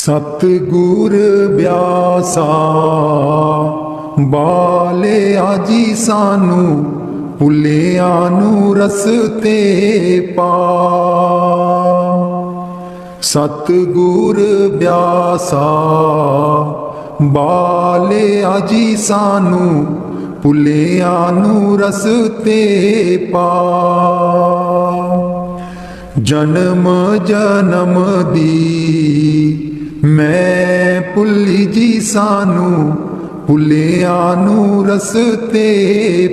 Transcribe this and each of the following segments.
सतगुर ब्यासा बाले आजी सानू भुलिया नू रसते पा। सतगुर ब्यासा बाले आजी सानू भुलिया नू रसते पा। जन्म जन्म दी मैं भुली जी सानू भुलिया नू रसते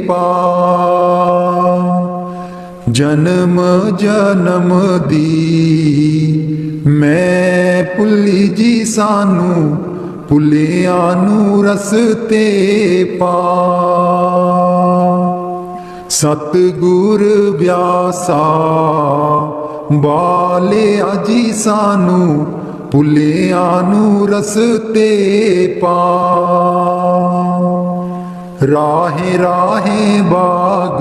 पा। जन्म जन्म दी मैं भुली जी सानू भुलिया नू रसते पा। सतगुर ब्यासा बाले आजी सानू भुलिया नू रसते पा। राहे राहे बाग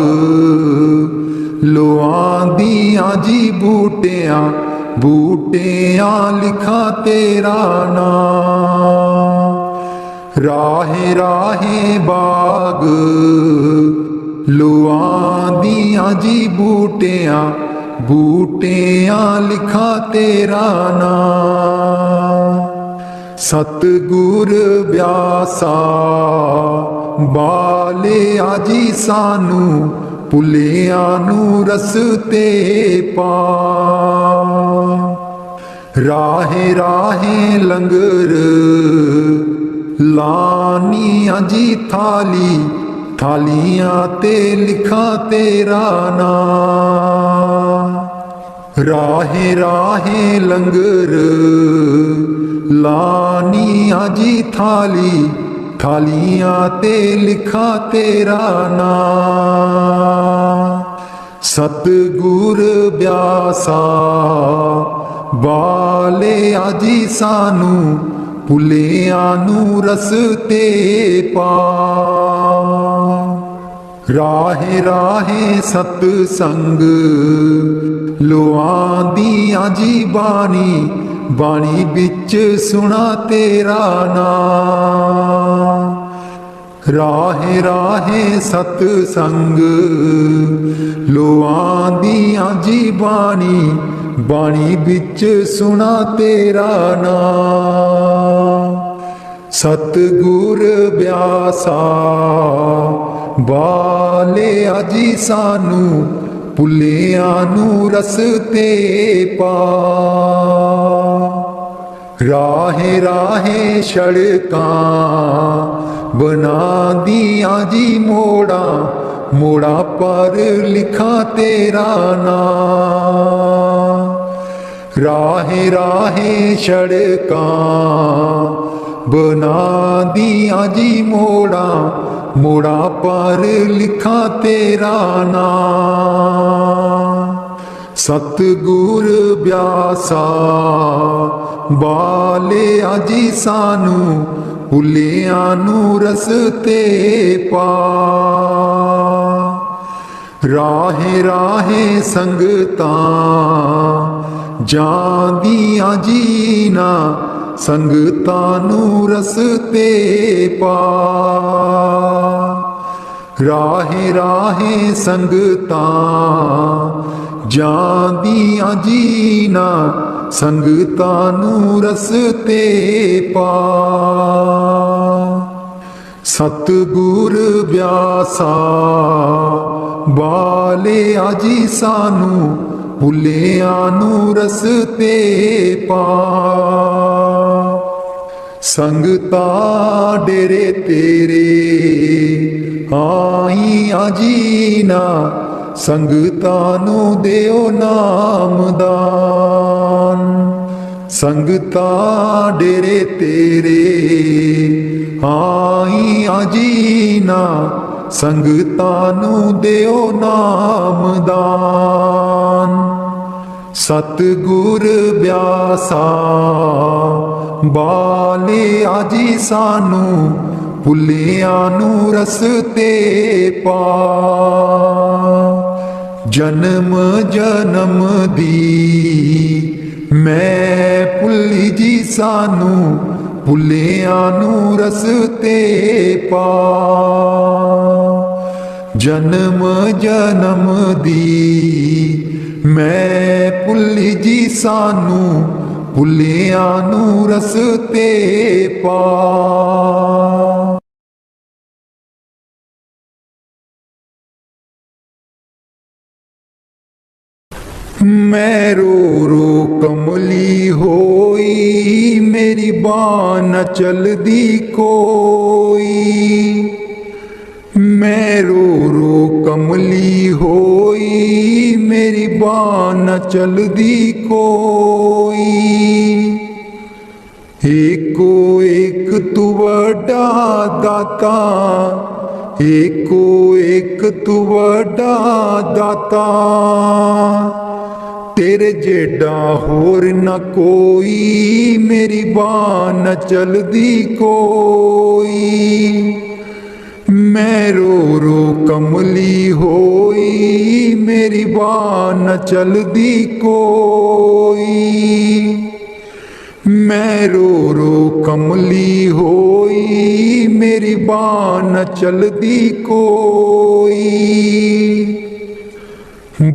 लोआंदियां जी बूटियां बूटियां लिखा तेरा नाम। राहे राहे बाग लोआंदियां जी बूटियां बूटियां लिखा तेरा नाम। सतगुर ब्यासा बाले आजी सानू भुलिया नू रसते पा। राहे राहे लंगर लानियां जी थाली थालियां ते लिखा तेरा नाम। राहे राहे लंगर लानियां जी थाली थालियां ते लिखा तेरा नाम। सतगुर ब्यासा बाले आजी सानू भुलिया नू रसते पा। राहे राहे सतसंग लोआंदियां जी बाणी बाणी बिच सुना तेरा नाम। राहे राहे सतसंग लोआंदियां जी बाणी बाणी बिच सुना तेरा नाम। सतगुर ब्यासा बाले आजी सानू भुलिया नू रसते पा। राहे राहे सड़कां बना दियां जी मोड़ा मोड़ा पर लिखा तेरा नाम। राहे राहे सड़कां बना दियां जी मोड़ा मोड़ा पर लिखा तेरा नाम। सतगुर ब्यासा बाले आजी सानू भुलिया नू रसते पा। राहे राहे संगतां जांदियां जीना संगतां नू रसते पा। राहे राहे संगतां जांदियां जीना संगतां नू रसते पा। सतगुर ब्यासा बाले आजी सानू भुलिया नू रसते पा। संगता डेरे तेरे आईयां जीना संगता नू देओ नाम दान। संगता डेरे तेरे आईयां जीना संगता नू देओ नाम दान। सतगुर ब्यासा बाले आजी सानू भुलिया नू रसते पा। जन्म जन्म दी मैं भुल्ली जी सानू भुलियां नू रस्ते पा जन्म जन्म दी मैं भुल्ली जी सानू भुलियां नू रस्ते पा। मैं रो रो कमली होई मेरी बाँ न चलदी कोई। मैं रो रो कमली होई मेरी बाँ न चलदी कोई। एको एक तू वड्डा दाता एको एक तू वड्डा दाता तेरे जेडा होर न कोई मेरी बाँ न चलदी कोई। मैं रो रो कमली होई मेरी बाँ न चलदी कोई। मैं रो रो कमली होई मेरी बाँ न चलदी कोई।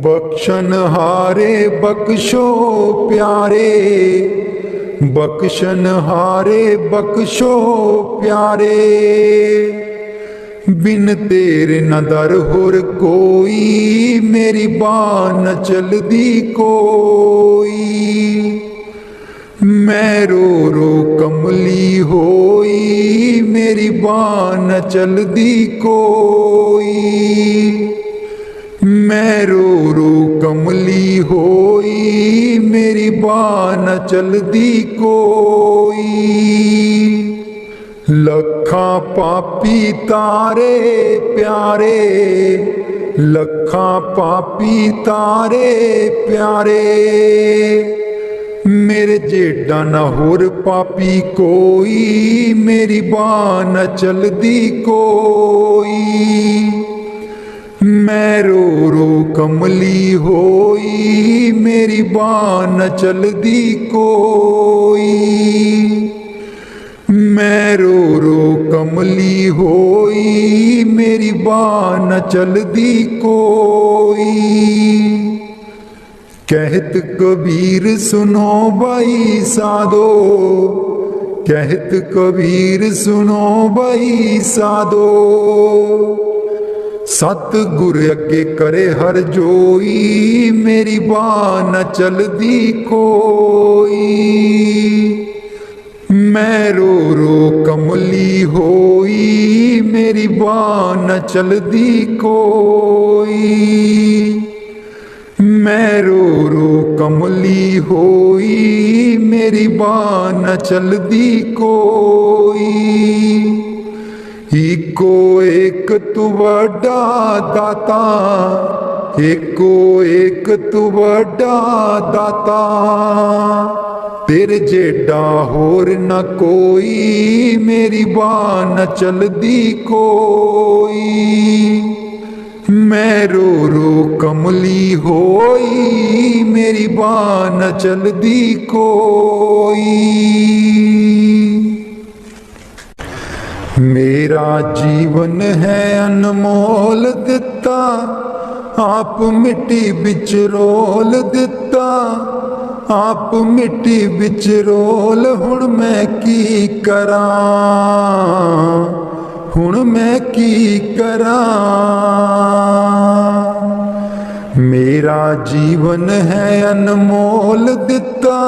बख्शन हारे बख्शो प्यारे बख्शन हारे बख्शो प्यारे बिन तेरे न दर होर कोई मेरी बाँ न चलदी कोई। मैं रो रो कमली होई मेरी बाँ न चलदी कोई। मैं रो रो कमली होई मेरी बाँ न चलदी कोई। लखा पापी तारे प्यारे लखा पापी तारे प्यारे मेरे जेडा न होर पापी कोई मेरी बाँ न चलदी कोई। मैं रो रो कमली होई मेरी बाँ न चलदी कोई। मैं रो रो कमली होई मेरी बाँ न चलदी कोई। कहत कबीर सुनो भाई साधो कहत कबीर सुनो भाई साधो सतगुर अगे करे हर जोई मेरी बाँ न चलदी कोई। मैं रो रो कमली होई मेरी बाँ न चलदी कोई। मैं रो रो कमली होई मेरी बाँ न चलदी कोई। एको एक तू वड्डा दाता एको एक तू वड्डा दाता तेरे जेडा होर न कोई मेरी बाँ न चलदी कोई। मैं रो रो कमली होई मेरी बाँ न चलदी कोई। मेरा जीवन है अनमोल दिता आप मिट्टी बिच रोल दिता आप मिट्टी बिच रोल हुण मैं की करा हुण मैं की करा। मेरा जीवन है अनमोल दिता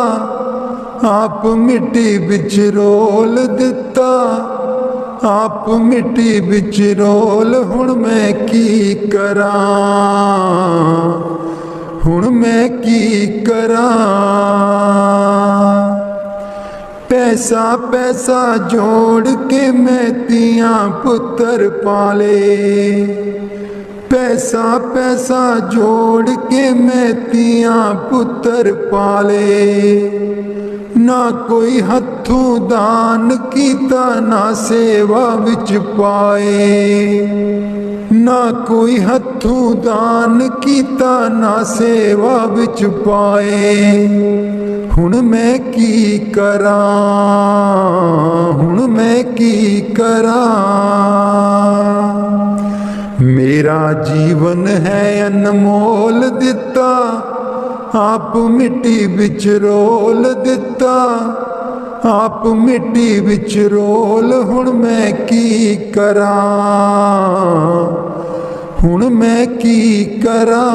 आप मिट्टी बिच रोल दिता आप मिट्टी बिच रोल हुण मैं की करा हुण मैं की करा। पैसा पैसा जोड़ के मैं तियां पुत्र पाले पैसा पैसा जोड़ के मैं तियां पुत्र पाले। ना कोई हथों दान कीता ना सेवा विच पाए ना कोई हथों दान कीता ना सेवा विच पाए। हुण मैं की करां, हुण मैं की करां। मेरा जीवन है अनमोल दिता, आप मिट्टी विच रोल दिता, आप मिट्टी विच रोल। हुण मैं की करां, हुण मैं की करां।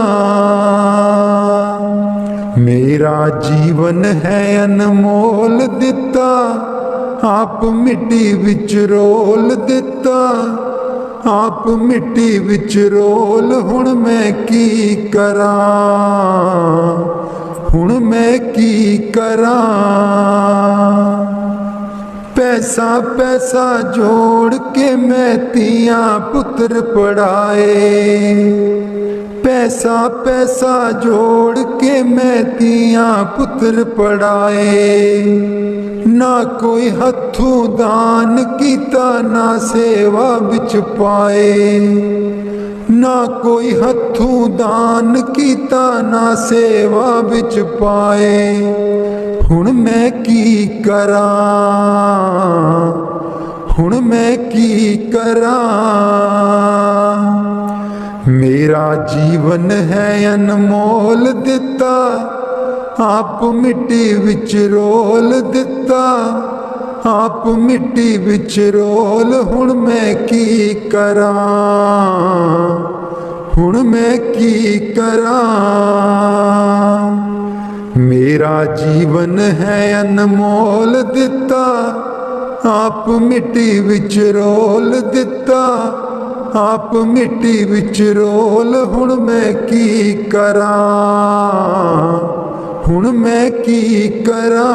मेरा जीवन है अनमोल दिता, आप मिट्टी विच रोल दिता, आप मिट्टी विच रोल। हुण मैं की करां, हुण मैं की करां। पैसा पैसा जोड़ के मैं तियां पुत्र पढ़ाए, पैसा पैसा जोड़ के मैं तियां पुत्र पढ़ाए। ना कोई हथों दान कीता, ना सेवा विच पाए, ना कोई हथों दान कीता, ना सेवा विच पाए। हुण मैं की करां, हुण मैं की करां। मेरा जीवन है अनमोल दिता, आप मिट्टी विच रोल दिता, आप मिट्टी विच रोल। हुण मैं की करां, हुण मैं की करां। मेरा जीवन है अनमोल दिता, आप मिट्टी विच रोल दिता, आप मिट्टी विच रोल। हुण मैं की करां, हुण मैं की करां।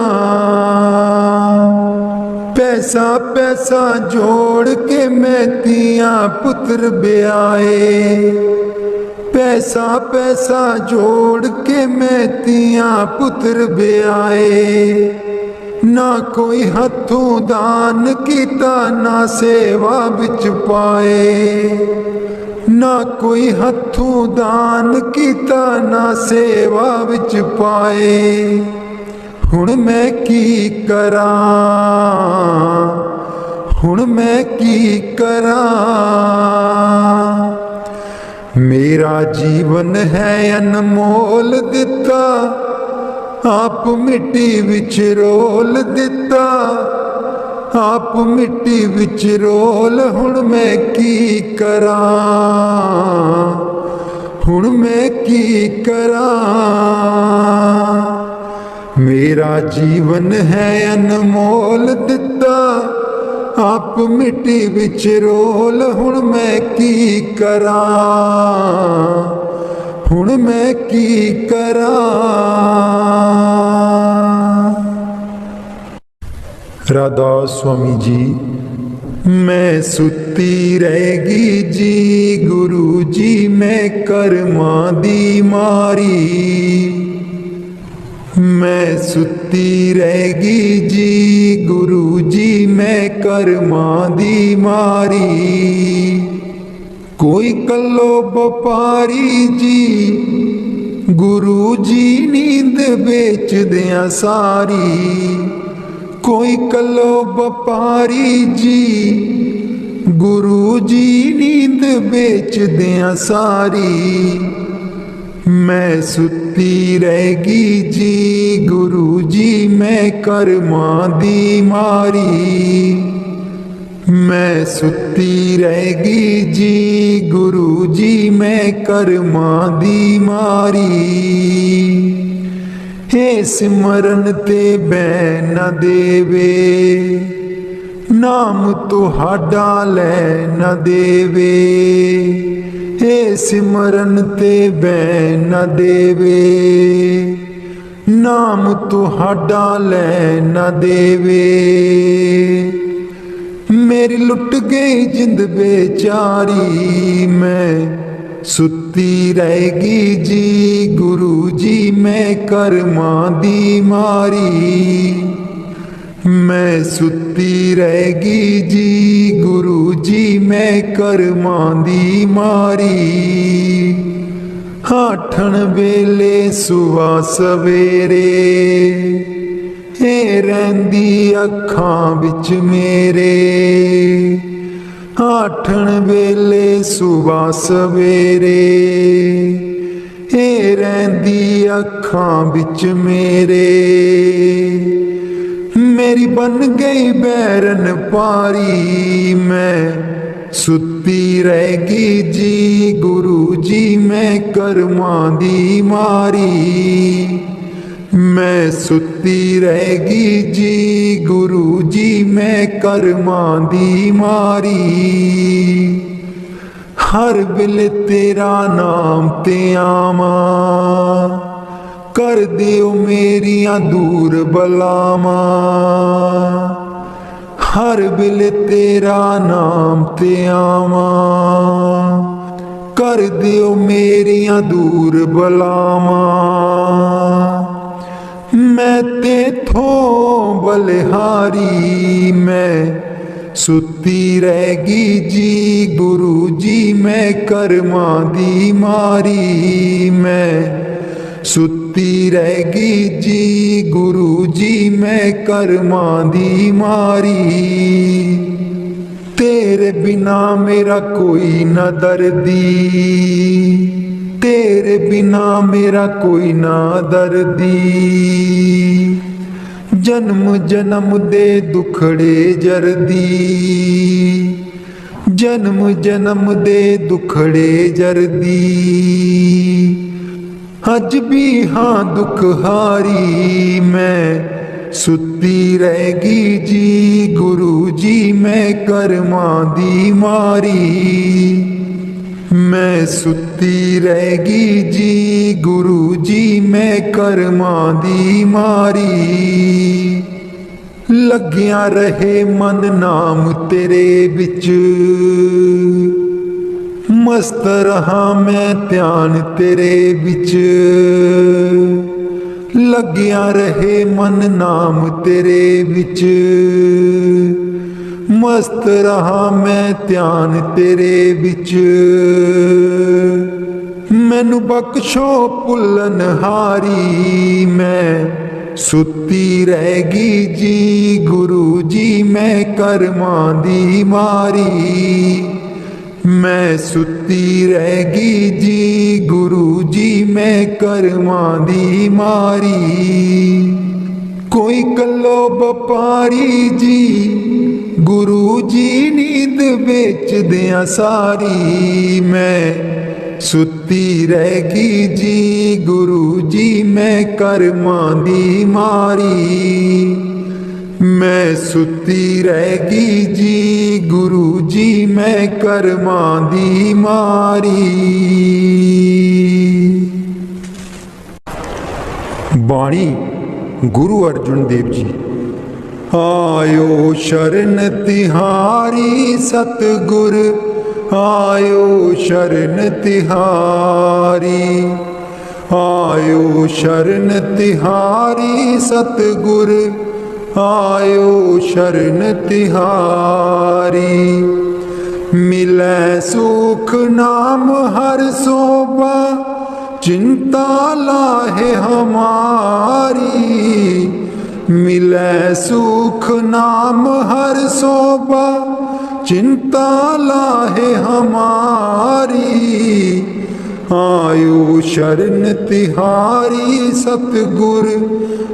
पैसा पैसा जोड़ के मैं तियां पुत्र ब्याए, पैसा पैसा जोड़ के मैं तियां पुत्र ब्याए। ना कोई हथों दान कीता, ना सेवा विच पाए, ना कोई हथों दान कीता, ना सेवा विच पाए। हुण मैं की करां, हुण मैं की करां। मेरा जीवन है अनमोल दिता, आप मिट्टी विच रोल दिता, आप मिट्टी विच रोल। हुण मैं की करां, हुण मैं की करां। मेरा जीवन है अनमोल दिता, आप मिट्टी विच रोल। हुण मैं की करां, हुण मैं की करां। राधा स्वामी जी। मैं सुती रहेगी जी गुरु जी, मैं कर्मा दी मारी। मैं सुती रहेगी जी गुरु जी, मैं कर्मा दी मारी। कोई कल्लो व्यापारी जी गुरु जी नींद बेच दिया सारी। कोई कल्लो व्यापारी जी गुरु जी नींद बेच दिया सारी। मैं सुती रहेगी जी गुरु जी, मैं कर्मा दी मारी। मैं सुती रहेगी जी गुरु जी, मैं कर्मा दी मारी। हे सिमरन ते बैन न देवे, नाम तुहाडा लै न देवे। हे सिमरन ते बैन न देवे, नाम तुहाडा लै न देवे। मेरी लुट गई जिंद बेचारी, मैं सुती रहेगी जी गुरु जी, मैं कर्मा दी मारी। मैं सुती रहेगी जी गुरु जी, मैं कर्मा दी मारी। हाठण वेले सुबह सवेरे, ਇਹ ਰਹਿੰਦੀ ਅੱਖਾਂ ਵਿੱਚ ਮੇਰੇ ਆਠਣ ਵੇਲੇ ਸੁਬਾ ਸਵੇਰੇ। ਇਹ ਰਹਿੰਦੀ ਅੱਖਾਂ ਵਿੱਚ ਮੇਰੇ मेरी बन गई बैरन पारी। मैं सुती रहेगी जी गुरु जी मैं कर्मां दी मारी। मैं सुती रहेगी जी गुरु जी मैं कर्मां दी मारी। हर वेले तेरा नाम ते आवा कर दियो मेरिया दूर बलावा। हर वेले तेरा नाम ते आवा कर दियो मेरिया दूर बलावा। मैं तेथों बलिहारी मैं सुती रहेगी जी गुरु जी मैं कर्मां दी मारी। मैं सुती रहेगी जी गुरु जी मैं कर्मां दी मारी। तेरे बिना मेरा कोई न दर्दी, तेरे बिना मेरा कोई ना दर्दी। जन्म जन्म दे दुखड़े जरदी, जन्म जन्म दे दुखड़े जरदी। अज भी हाँ दुख हारी मैं सुती रहेगी जी गुरु जी मैं कर्मां दी मारी। मैं सुती रहेगी जी गुरु जी मैं कर्मां दी मारी। लग्या रहे मन नाम तेरे बिच मस्त रहा मैं ध्यान तेरे बिच। लग्या रहे मन नाम तेरे बिच मस्त रहा मैं ध्यान तेरे बिच। मैनू बख्शो भुल्लन हारी मैं सुती रहेगी जी गुरु जी मैं कर्मां दी मारी। मैं सुती रहेगी जी गुरु जी मैं कर्मां दी मारी। कोई कल्लो बपारी जी गुरु जी नींद बेच दिया सारी। मैं सुती रहेगी जी गुरु जी मैं कर्मां दी मारी। मैं सुती रहेगी जी गुरु जी मैं कर्मां दी मारी। बाणी गुरु अर्जुन देव जी। आयो शरण तिहारी सतगुर आयो शरण तिहारी। आयो शरण तिहारी सतगुर आयो शरण तिहारी। मिलै सुख नाम हर सोबा चिंता लाहे हमारी। मिलै सुख नाम हर सोबा चिंता लाहे हमारी। आयो शरण तिहारी सतगुर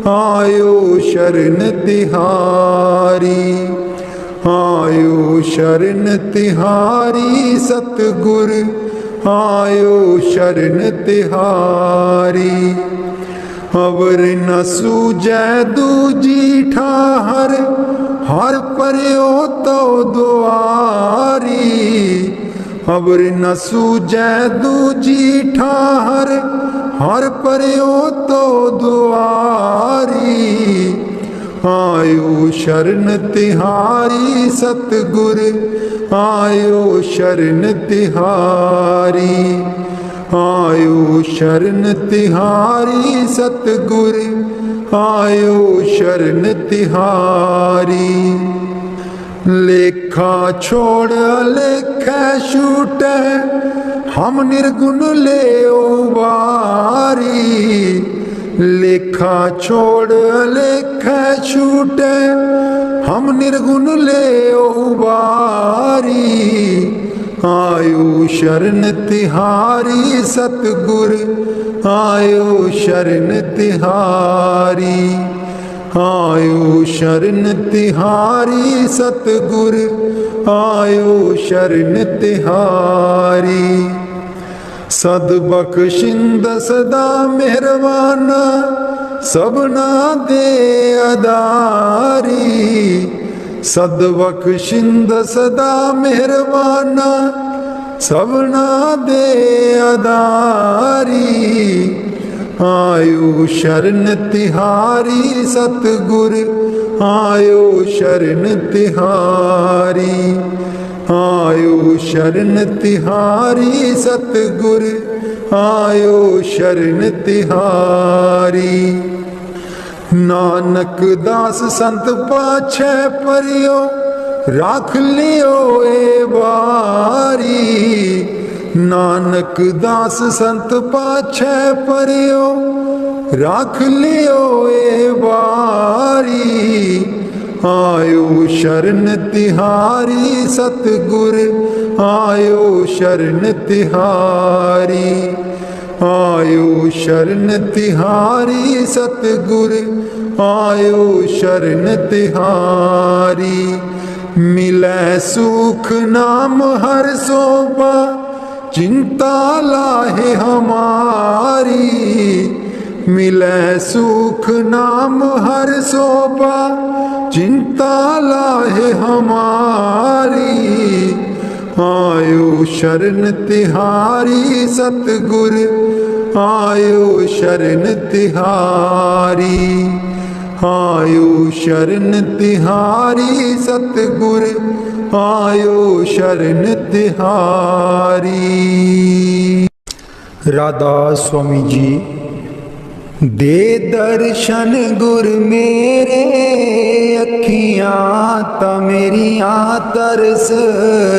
आयो शरण तिहारी। आयो शरण तिहारी सतगुर आयो शरण तिहारी। अवर न सूझै दूजी ठाहर हर पर्यो तो दुआरी। अवर न सूझै दूजी ठाहर हर पर्यो तो दुआरी। आयो शरण तिहारी सतगुर आयो शरण तिहारी। आयो शरण तिहारी सतगुर आयो शरण तिहारी। लेखा छोड़ लेखा छूटे हम निर्गुण ले बारी। लेखा छोड़ लेखा छूटे, हम निर्गुण ले उबारी। आयो शरण तिहारी सतगुर, आयो शरण तिहारी। आयो शरण तिहारी सतगुर, आयो शरण तिहारी। सद बख्शिंद सदा मेहरबाना, सबना दे अदारी। सद बख्शिंद सदा मेहरबाना, सबना दे अदारी। आयो शरण तिहारी सतगुर, आयो शरण तिहारी। आयो शरण तिहारी सतगुर, आयो शरण तिहारी। नानक दास संत पाछे परियो, राख लियो ए बारी। नानक दास संत पाछे परियो, राख लियो ए बारी। आयो शरण तिहारी सतगुर, आयो शरण तिहारी। आयो शरण तिहारी सतगुर, आयो शरण तिहारी। मिलै सुख नाम हर सोबा, चिंता लाहे हमारी। मिलै सुख नाम हर सोबा, चिंता लाहे हमारी। आयो शरण तिहारी सतगुर, आयो शरण तिहारी। आयो शरण तिहारी सतगुर, आयो शरण तिहारी। राधा स्वामी जी। दे दर्शन गुर मेरे, अखियां ता मेरियां तरस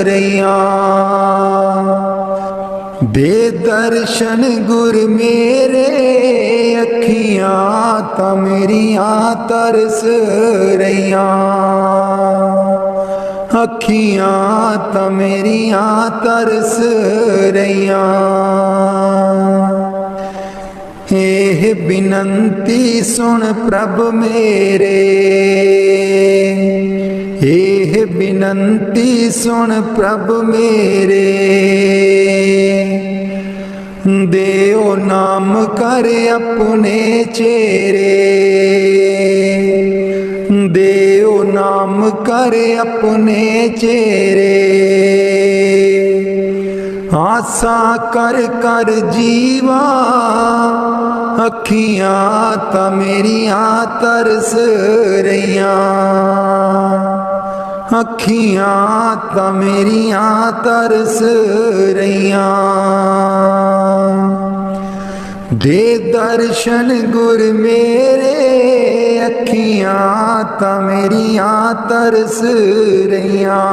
रहियां। दे दर्शन गुर मेरे, अखियां ता मेरियां तरस रहियां। अखियां ता मेरियां तरस रहियां। एह बिनंती सुन प्रभ मेरे, एह बिनंती सुन प्रभ मेरे। देओ नाम कर अपने चेरे, देओ नाम कर अपने चेरे। आसा कर कर जीवा, अखियां ता मेरियां तरस रहियां। अखियां ता मेरियां तरस रहियां। दे दर्शन गुर मेरे, अखियां ता मेरियां तरस रहियां।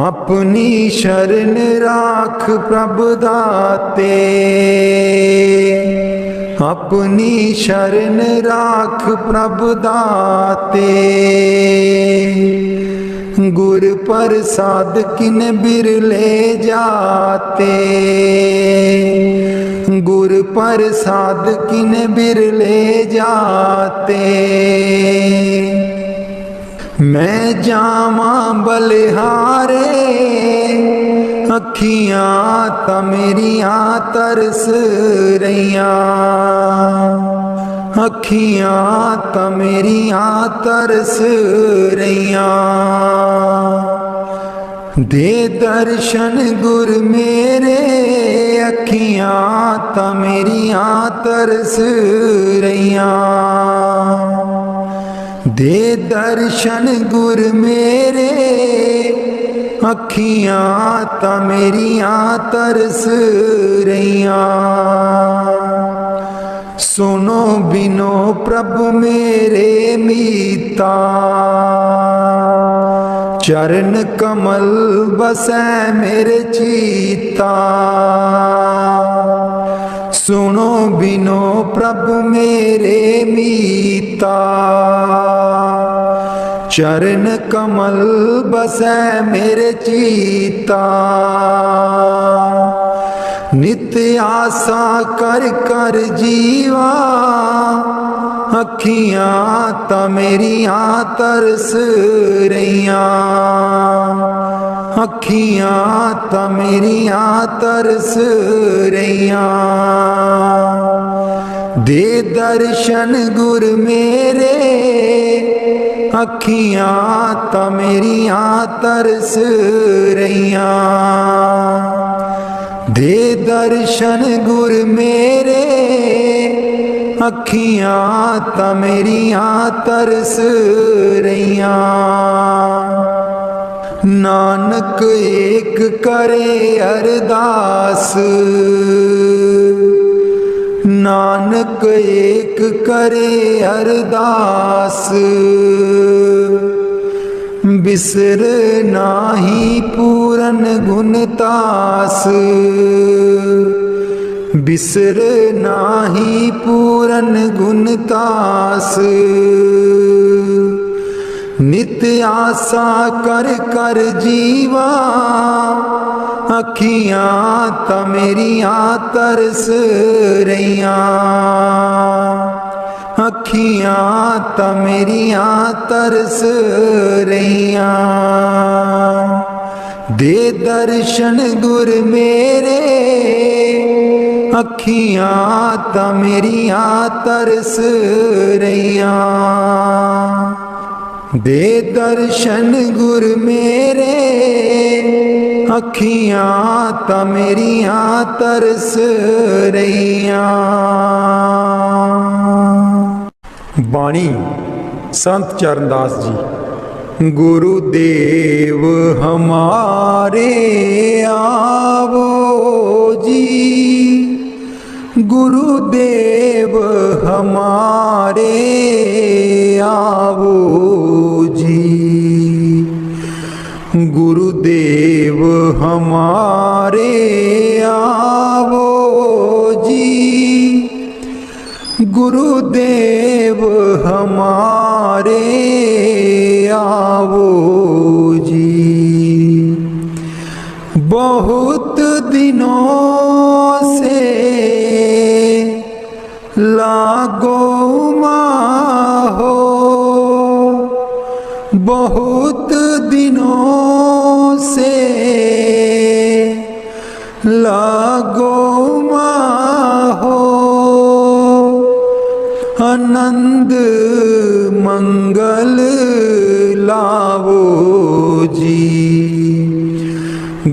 अपनी शरण राख प्रभ दाते, अपनी शरण राख प्रभ दाते। गुर प्रसाद किन बिरले जाते, गुर प्रसाद किन बिरले जाते। मैं जावा बलिहारे, अखियां ता मेरियां तरस रहियां। अखियां ता मेरियां तरस रहियां। दे दर्शन गुर मेरे, अखियां ता मेरियां तरस रहियां। दे दर्शन गुर मेरे, अखियां ता मेरियां तरस रहियां। सुनो बिनो प्रभु मेरे मीता, चरण कमल बसै मेरे चीता। सुनो बिनो प्रभु मेरे मीता, चरण कमल बसै मेरे चीता। नित्य आशा कर कर जीवा, अखियां ता मेरियां तरस रहियां, अखियां ता मेरियां तरस रहियां। दे दर्शन गुर मेरे, अखियां ता मेरियां तरस रहियां। दे दर्शन गुर मेरे, अखियां ता मेरियां तरस रहियां। नानक एक करे अरदास, नानक एक करे अरदास। बिसर नाही पूरन गुणतास, बिसर नाही पूरन गुणतास। नित्य आशा कर कर जीवा, अखियां ता मेरियां तरस रहियां, अखियां ता मेरियां तरस रहियां। दे दर्शन गुर मेरे, अखियां ता मेरियां तरस रहियां। दे दर्शन गुर मेरे, अखियां ता मेरियां तरस रहियां। बाणी संत चरणदास जी। गुरुदेव हमारे आवो जी, गुरुदेव हमारे आवो जी, गुरुदेव हमारे आवो जी, गुरुदेव हमारे आवो जी। बहुत दिनों से लागो माहो, बहुत दिनों से लागो माहो। आनंद मंगल लावो जी,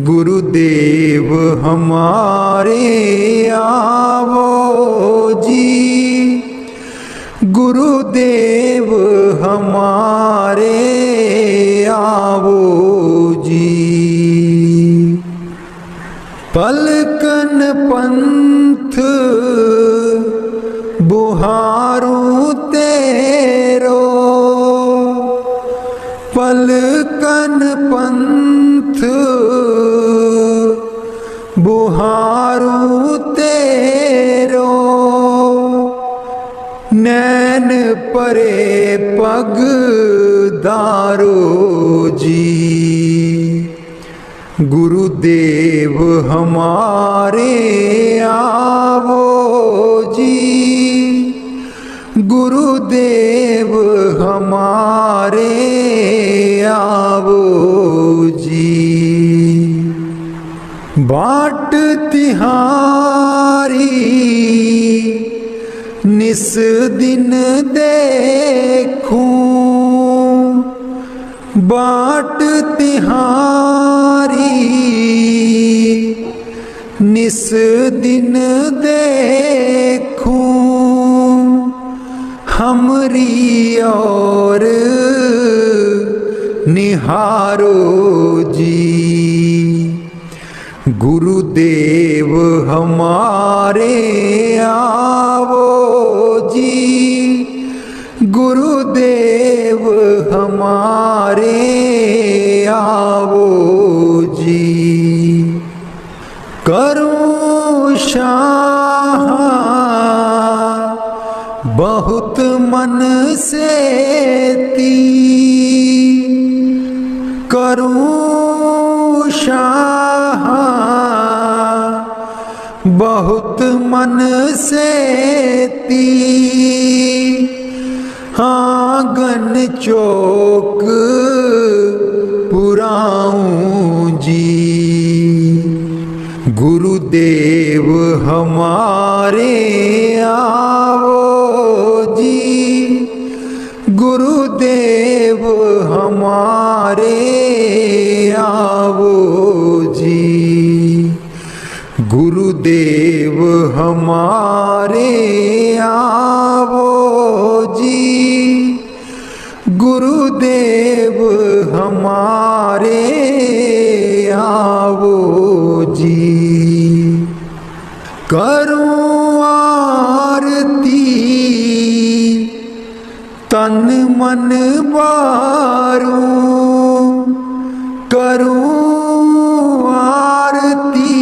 गुरुदेव हमारे आवो जी, गुरुदेव हमारे आवो जी। पलकन पंथ बुहारूं तेरो, पलकन पंथ बुहारूं तेरो। नैन परे पग दारो जी, गुरुदेव हमारे आवो जी, गुरुदेव हमारे आवो जी। बाट तिहारी निस दिन देखूं, बाट तिहारी निस दिन देखूं। हमरी और निहारो जी, गुरुदेव हमारे आवो जी, गुरुदेव हमारे आवो जी। करूं शाह मन से ती करूं शाह, बहुत मन से ती आंगन चौक पुराऊं जी। गुरुदेव हमारे आओ जी, गुरुदेव हमारे आओ जी, गुरुदेव हमारे आओ जी, गुरुदेव हमारे आओ जी। करूं आरती तन मन बारूं, करूं आरती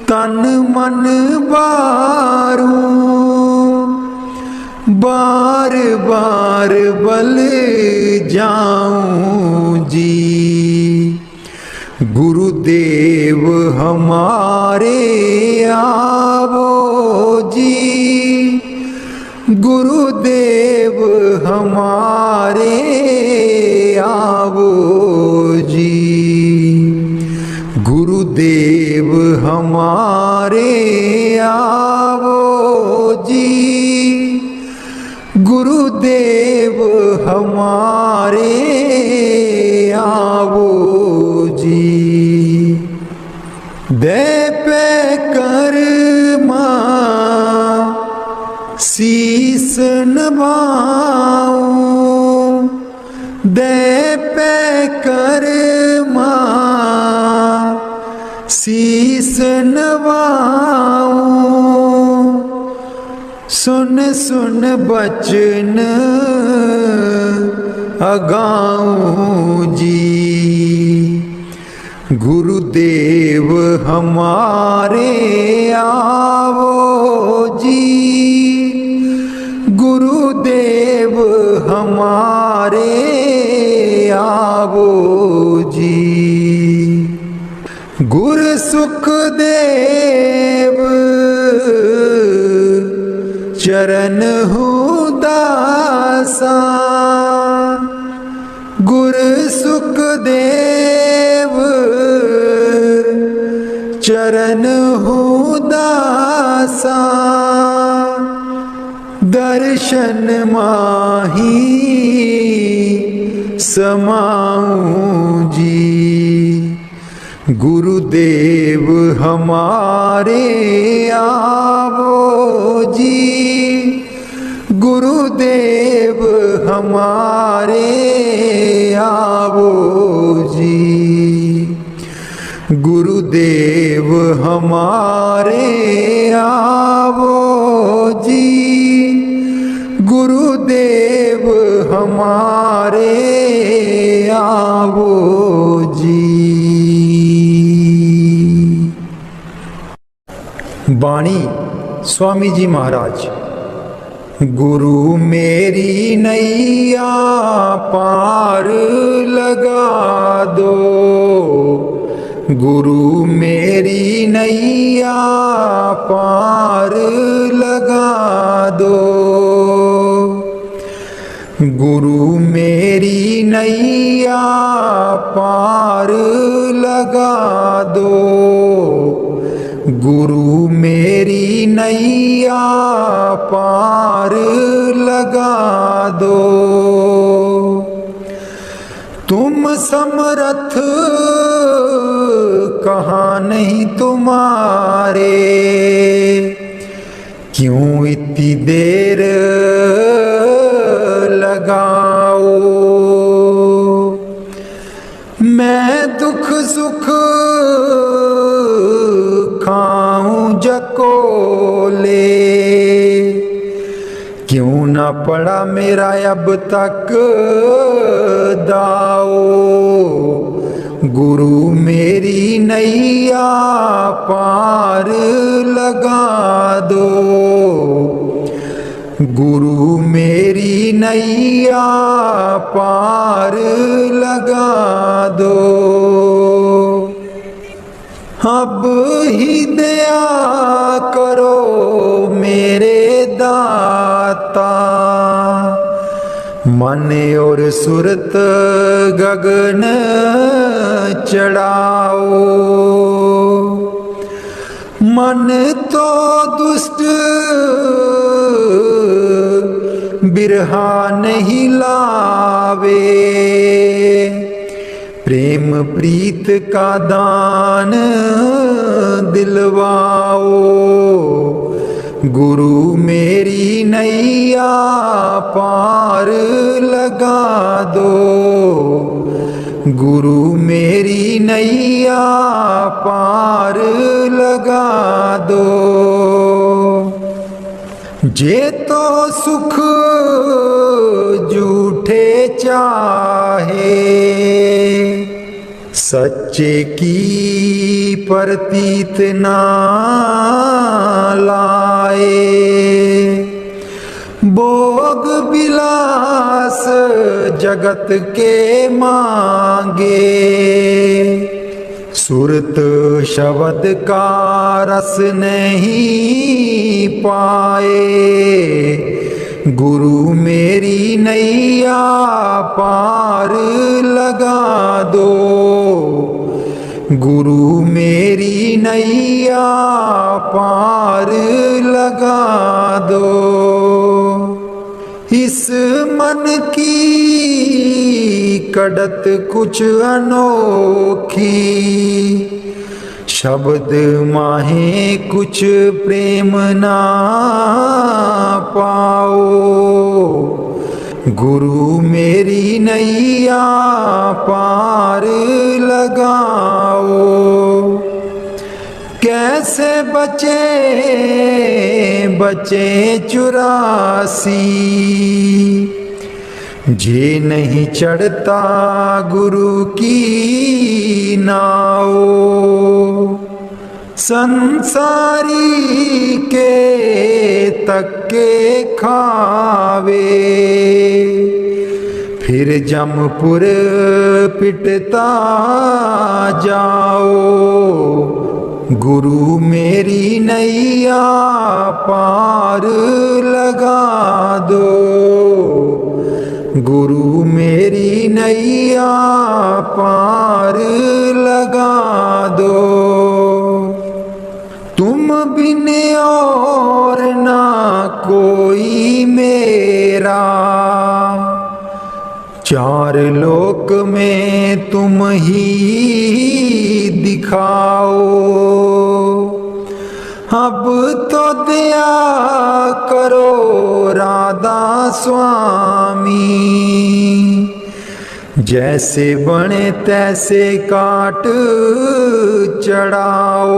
तन मन बारूं, बार बार बल जाऊं जी। गुरुदेव हमारे आओ जी, गुरुदेव हमारे आओ जी, गुरुदेव हमारे आओ जी, गुरुदेव हमारे आओ जी। दे पे कर्मा शीस नभाऊं, दे पे कर्मा शीस नभाऊं, सुन सुन बचन अगाऊं जी। गुरुदेव हमारे आओ जी, गुरुदेव हमारे आओ जी। गुरु सुखदेव चरण हूँ दासा, गुरु सुखदेव चरण हूँ दासा, दर्शन माही समाऊं जी। गुरुदेव हमारे आओ जी, गुरुदेव हमारे आओ जी, गुरुदेव हमारे आओ जी, गुरुदेव हमारे आओ जी। बाणी स्वामी जी महाराज। गुरु मेरी नैया पार लगा दो, गुरु मेरी नैया पार लगा दो, गुरु मेरी नैया पार लगा दो, गुरु मेरी नैया पार लगा दो। तुम समर्थ कहाँ नहीं तुम्हारे, क्यों इतनी देर लगाओ। मैं दुख सुख खाऊं जकोले, क्यों ना पड़ा मेरा अब तक दाओ। गुरु मेरी नैया पार लगा दो, गुरु मेरी नैया पार लगा दो, अब ही दया करो मेरे दाता। मन और सुरत गगन चढ़ाओ, मन तो दुष्ट बिरहा नहीं लावे, प्रेम प्रीत का दान दिलवाओ। गुरु मेरी नैया पार लगा दो, गुरु मेरी नैया पार लगा दो। जे तो सुख झूठे चाहे, सच्चे की प्रतीत ना लाए। भोग विलास जगत के मांगे, सुरत शब्द का रस नहीं पाए। गुरु मेरी नैया पार लगा दो, गुरु मेरी नैया पार लगा दो। इस मन की कड़त कुछ अनोखी, शब्द माहे कुछ प्रेम ना पाओ। गुरु मेरी नैया पार लगाओ। कैसे बचे बचे 84, जे नहीं चढ़ता गुरु की नाव। संसारी के तक्के खावे, फिर जमपुर पिटता जाओ। गुरु मेरी नैया पार लगा दो, गुरु मेरी नैया पार लगा दो। तुम बिन और ना कोई मेरा, चार लोक में तुम ही दिखाओ। अब तो दया करो राधा स्वामी, जैसे बने तैसे काट चढ़ाओ।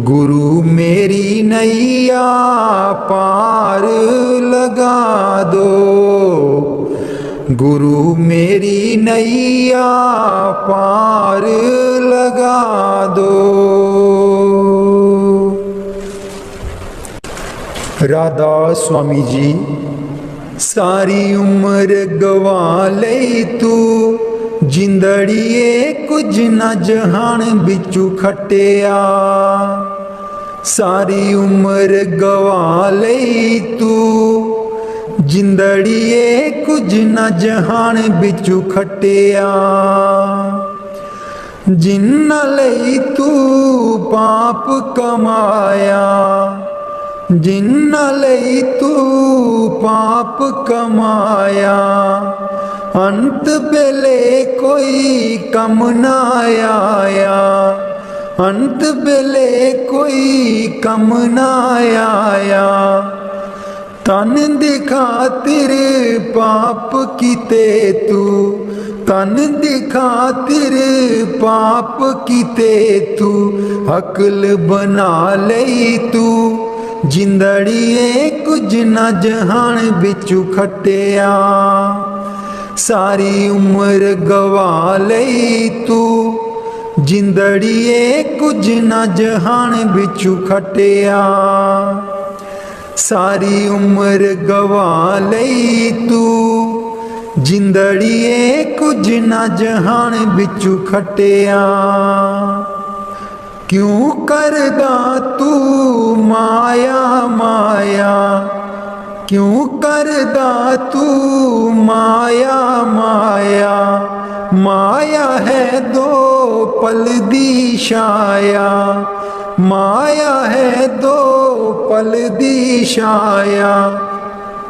गुरु मेरी नैया पार लगा दो, गुरु मेरी नैया पार लगा दो। राधा स्वामी जी सारी उम्र गवा ले तू, जिंदड़िए कुछ न जहान बिचू खटिया। सारी उम्र गवा ले तू, जिंदड़िए कुछ न जहान बिचू खटिया। जिन्ना लई तू पाप कमाया, जिन्ना लई तू पाप कमाया। अंत बेले कोई कम ना आया, अंत बेले कोई कम ना आया। तन दी खातिर पाप कीते तू, तन दी खातिर पाप कीते तू। अकल बना लई तू, जिंदड़िए कुछ न जहान बिचू खटिया। सारी उम्र गवा लई तू, जिंदड़िए कुछ न जहान बिचू खटिया। सारी उम्र गवा लई तू जिंदड़िए कुछ ना जहान बिचू खटिया क्यों करदा तू माया माया क्यों करदा तू माया माया माया है दो पल दी छाया माया है दो पल दी छाया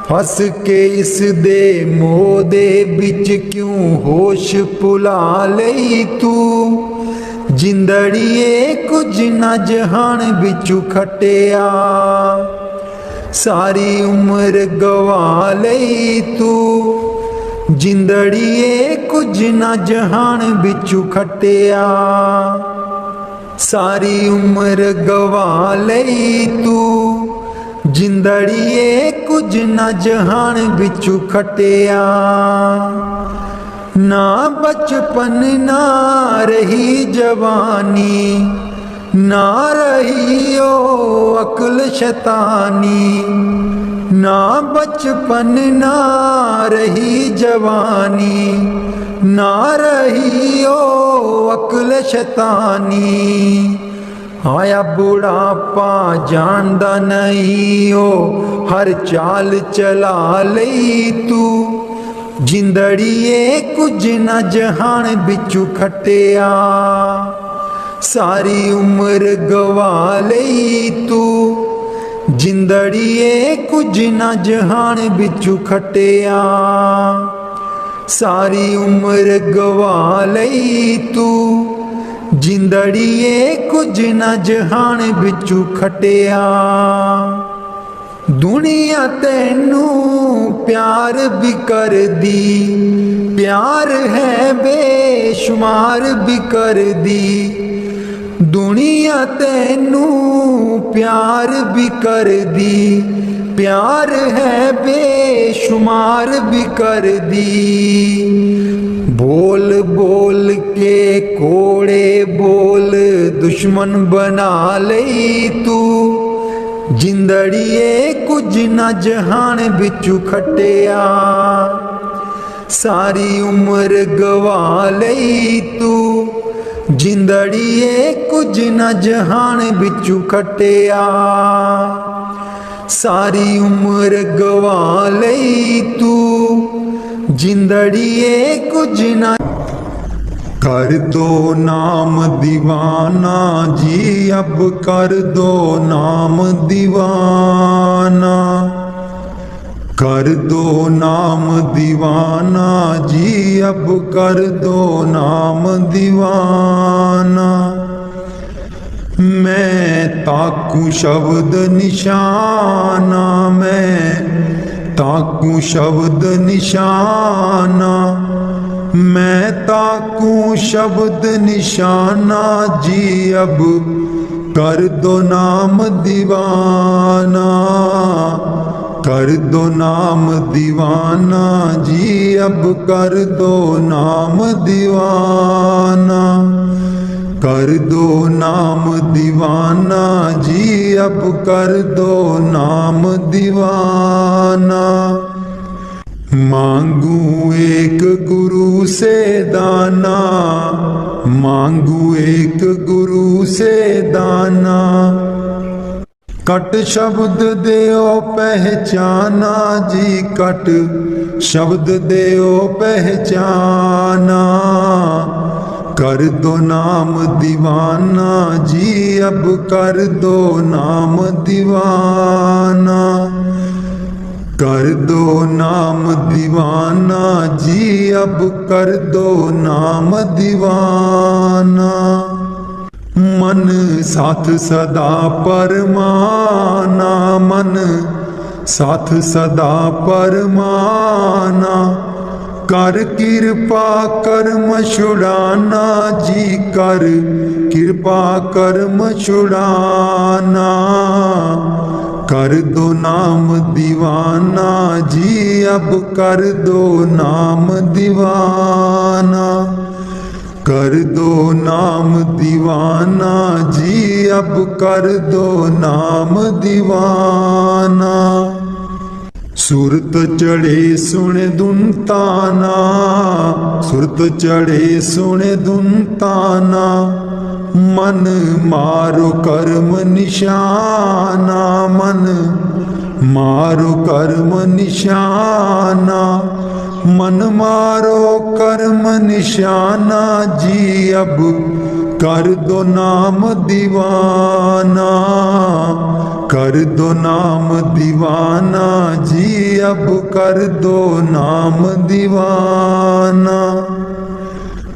फस के इस दे मोह दे बिच क्यों होश भुला लई तू जिंदड़िए कुछ ना जहान बिचू खटिया सारी उम्र गवा लई तू जिंदड़िए कुछ ना जहान बिचू खटिया सारी उम्र गवा लई तू जिंदड़िए कुछ ना जहान बिचू खटिया ना बचपन ना रही जवानी ना रही ओ अक्ल शैतानी ना बचपन ना रही जवानी ना रही ओ अक्ल शैतानी आया बुढ़ापा जानदा नहीं ओ हर चाल चला लई तू जिंदड़िए कुछ ना जहान बिचू खटिया सारी उम्र गवा लई तू जिंदड़िए कुछ ना जहान बिचू खटिया सारी उम्र गवा लई तू जिंदड़िए कुछ ना जहान बिचू खटिया दुनिया तैनू प्यार भी कर दी प्यार है बेशुमार भी कर दी दुनिया तैनू प्यार भी कर दी प्यार है बेशुमार भी कर दी बोल बोल के कोड़े बोल दुश्मन बना लई तू जिंदड़िए कुछ ना जहान बिचू खटिया सारी उम्र गवा लई तू जिंदड़िए कुछ ना जहान बिचू खटिया सारी उम्र गवा लई तू जिंदड़िए कुछ ना कर दो नाम दीवाना जी अब कर दो नाम दीवाना कर दो नाम दीवाना जी अब कर दो नाम दीवाना मैं ताकू शब्द निशाना मैं ताकू शब्द निशाना मैं ताकू शब्द निशाना जी अब कर दो नाम दीवाना कर दो नाम दीवाना जी अब कर दो नाम दीवाना कर दो नाम दीवाना जी अब कर दो नाम दीवाना मांगू एक गुरु से दाना मांगू एक गुरु से दाना कट शब्द देओ पहचाना जी कट शब्द देओ पहचाना कर दो नाम दीवाना जी अब कर दो नाम दीवाना कर दो नाम दीवाना जी अब कर दो नाम दीवाना मन साथ सदा परमाना मन साथ सदा परमाना कर कृपा कर्म छुड़ाना जी कर कृपा कर्म छुड़ाना कर दो नाम दीवाना जी अब कर दो नाम दीवाना कर दो नाम दीवाना जी, अब कर दो नाम दीवाना। सुरत चढ़े सुने धुन ताना, सुरत चढ़े सुने धुन ताना। मन मारो कर्म निशाना, मन मारो कर्म निशाना। मन मारो कर्म निशाना जी, अब कर दो नाम दीवाना। कर दो नाम दीवाना जी, अब कर दो नाम दीवाना।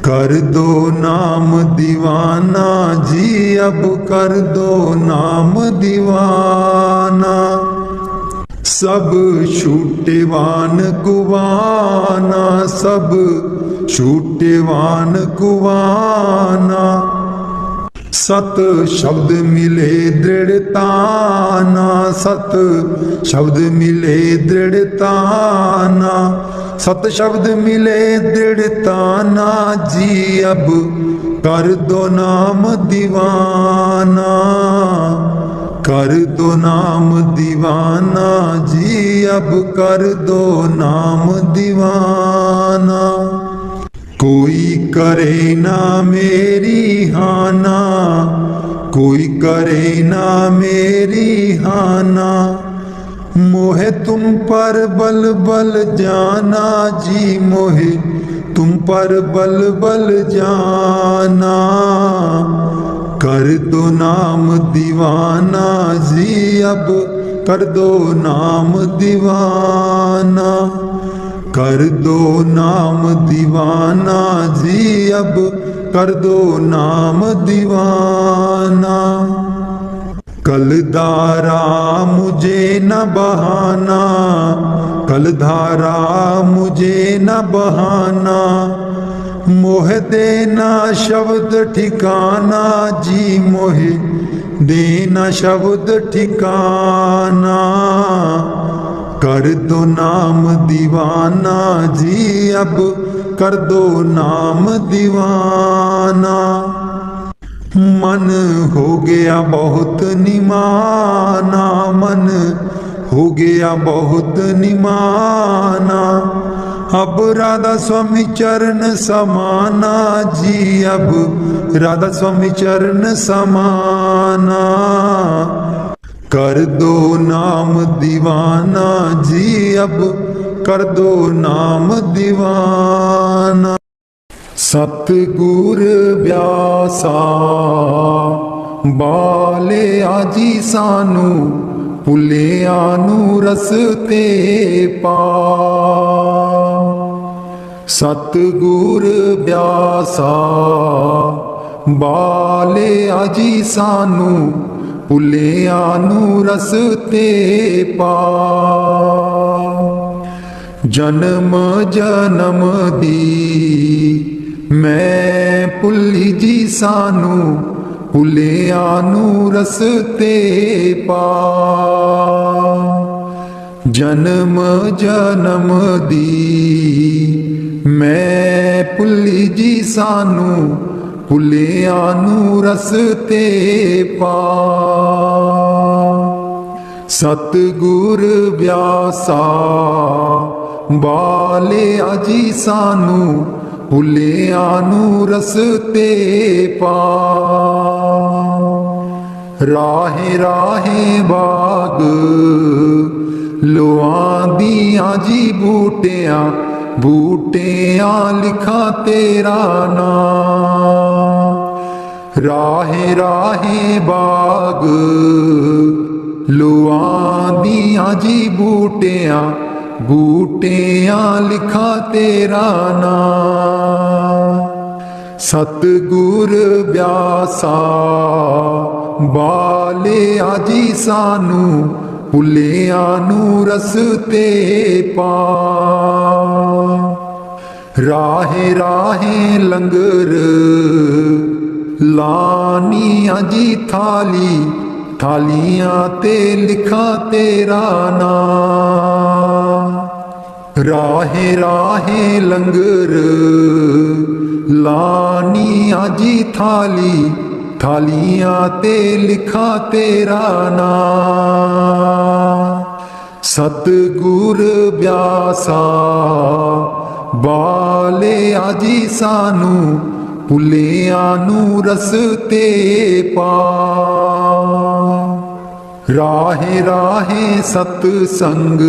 कर दो नाम दीवाना जी, अब कर दो नाम दीवाना। सब छूटेवान कुवाना, सब छूटेवान कुवाना। सत शब्द मिले दृढ़ताना, सत शब्द मिले दृढ़ताना। सत शब्द मिले दृढ़ताना जी, अब कर दो नाम दीवाना। कर दो नाम दीवाना जी, अब कर दो नाम दीवाना। कोई करे ना मेरी हाना, कोई करे ना मेरी हाना। मोहे तुम पर बल बल जाना जी, मोहे तुम पर बल बल जाना। कर दो नाम दीवाना जी, अब कर दो नाम दीवाना। कर दो नाम दीवाना जी, अब कर दो नाम दीवाना। कलधारा मुझे न बहाना, कलधारा मुझे न बहाना। मोह देना शब्द ठिकाना जी, मोह देना शब्द ठिकाना। कर दो नाम दीवाना जी, अब कर दो नाम दीवाना। मन हो गया बहुत निमाना, मन हो गया बहुत निमाना। अब राधा स्वामी चरण समाना जी, अब राधा स्वामी चरण समाना। कर दो नाम दीवाना जी, अब कर दो नाम दीवाना। सतगुर व्यासा बाले आजी सानू, भुलिया नू रस्ते पा। सतगुर व्यासा बाले आजी सानू, भुलिया नू रस्ते पा। जन्म जन्म दी मैं भुली जी सानू, भुलिया नू रस्ते पा। जन्म जन्म दी मैं भुली जी सानू, भुलिया नू रस्ते पा। सतगुर व्यासा बाले आजी सानू, भुलिया नू रस्ते पा। राहे राहे बाग लुआंदियां जी बूटियां, बूटियां लिखा तेरा नाम। राहे राहे बाग लुआंदियां जी बूटियां, बूटियां लिखा तेरा नाम। सतगुर व्यासा बाले आजी सानू, भुलिया नू रस्ते पा। राहे राहे लंगर लानियां जी थाली, थालियां ते लिखा तेरा नाम। राहे राहे लंगर लानी आजी थाली थालियां ते लिखा तेरा नाम। सतगुर ब्यासा बाले आजी सानू भुलियां नू रस्ते पा। राहे राहे सतसंग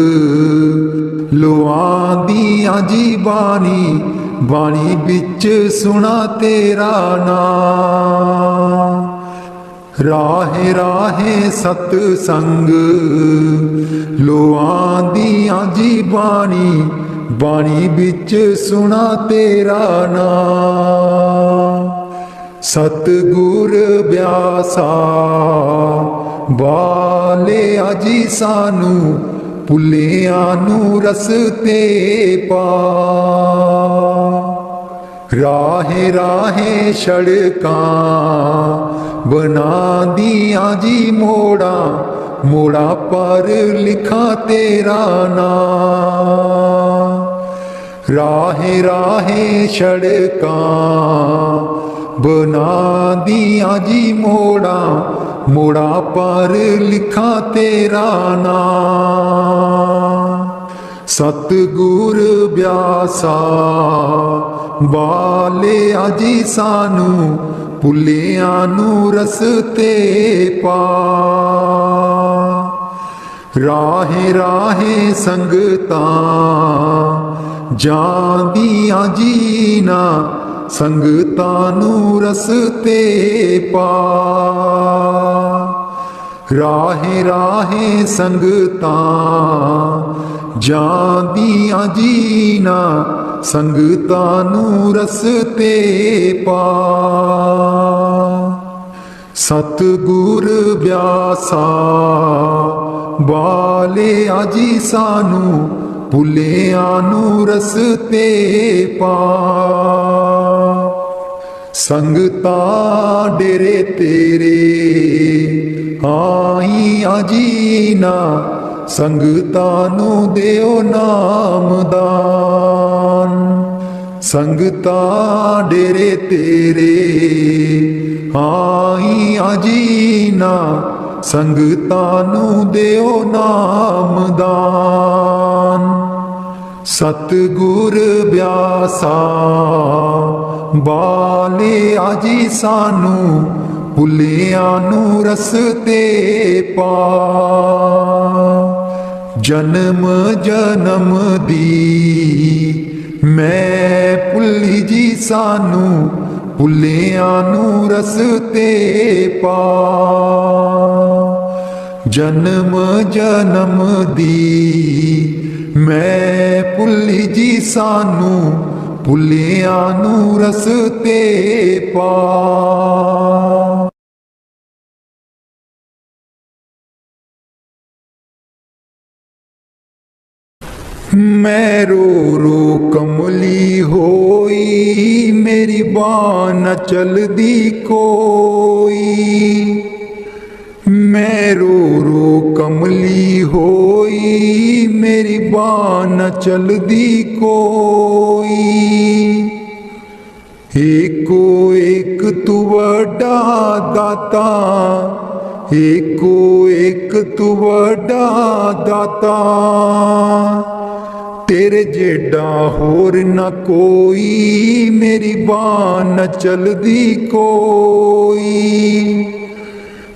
लुआंदी आजी बानी बानी बिच सुना तेरा नाम। राहे राहे सतसंग लुआंदी आजी बानी बानी बिच सुना तेरा नाम। सतगुर ब्यासा बाले आजी सानू भुलियां नू रस्ते पा। राहे राहे सड़कां बनांदी आजी मोड़ा मोड़ा पर लिखा तेरा नाम। राहे राहे सड़कां बनांदी आजी मोड़ा मोड़ा पर लिखा तेरा नाम। सतगुर ब्यासा बाले आजी सानू भुलियां नू रस्ते पा। राहे राहे संगतां जांदियां जीना संगतां नू रस्ते पा। राहे राहे संगतां जांदियां जीना संगतां नू रस्ते पा। सतगुर ब्यासा बाले आजी सानू भुलियां नू रस्ते पा। संगतां डेरे तेरे आई आजी ना संगतां नू देओ नामदान। संगतां डेरे तेरे आई आजी ना संगतां नू देओ नामदान। सतगुर ब्यासा बाले आजी सानू भुलियां नू रस्ते पा। जन्म जन्म दी मैं भुली जी सानू भुलियां नू रस्ते पा। जन्म जन्म दी मैं भुली जी सानू भुलियां नू रस्ते पा। मैं रो रो कमली होई मेरी बांह न चलदी कोई। मैं रो रो कमली होई मेरी बांह न चलदी कोई। एको एक तू वड्डा दाता एको एक तू वड्डा दाता। तेरे जेडा होर न कोई मेरी बांह न चलदी कोई।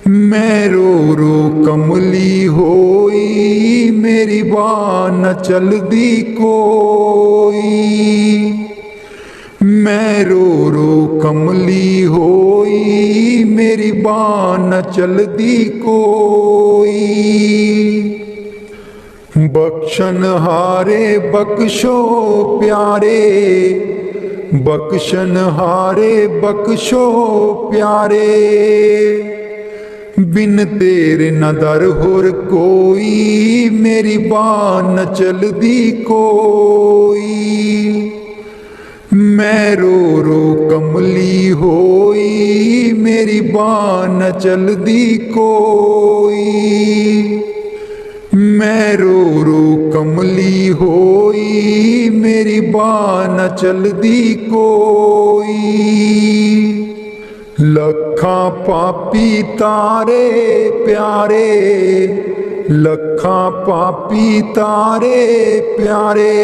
मैं रो रो कमली होई मेरी बांह न चलदी कोई। मैं रो रो कमली होई मेरी बांह न चलदी कोई। बख्शन हारे बख्शो प्यारे बख्शन हारे बख्शो प्यारे। बिन तेरे न दर होर कोई मेरी बांह न चलदी कोई। मैं रो रो कमली होई मेरी बांह न चलदी कोई। मैं रो रो कमली होई, मेरी बाह न चलदी कोई। लखां पापी तारे प्यारे, लखां पापी तारे प्यारे,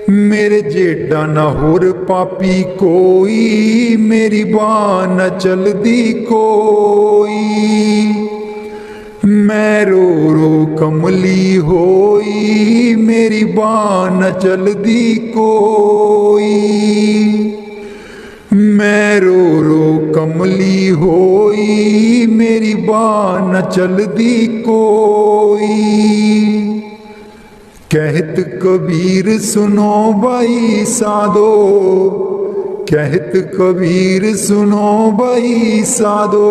मेरे जेडा न होर पापी कोई, मेरी बाह न चलदी कोई। मैं रो रो कमली होई, मेरी बाह न चलदी कोई। मैं रो रो कमली होई, मेरी बाह न चलदी कोई। कहत कबीर सुनो भाई साधो, कहत कबीर सुनो भाई साधो।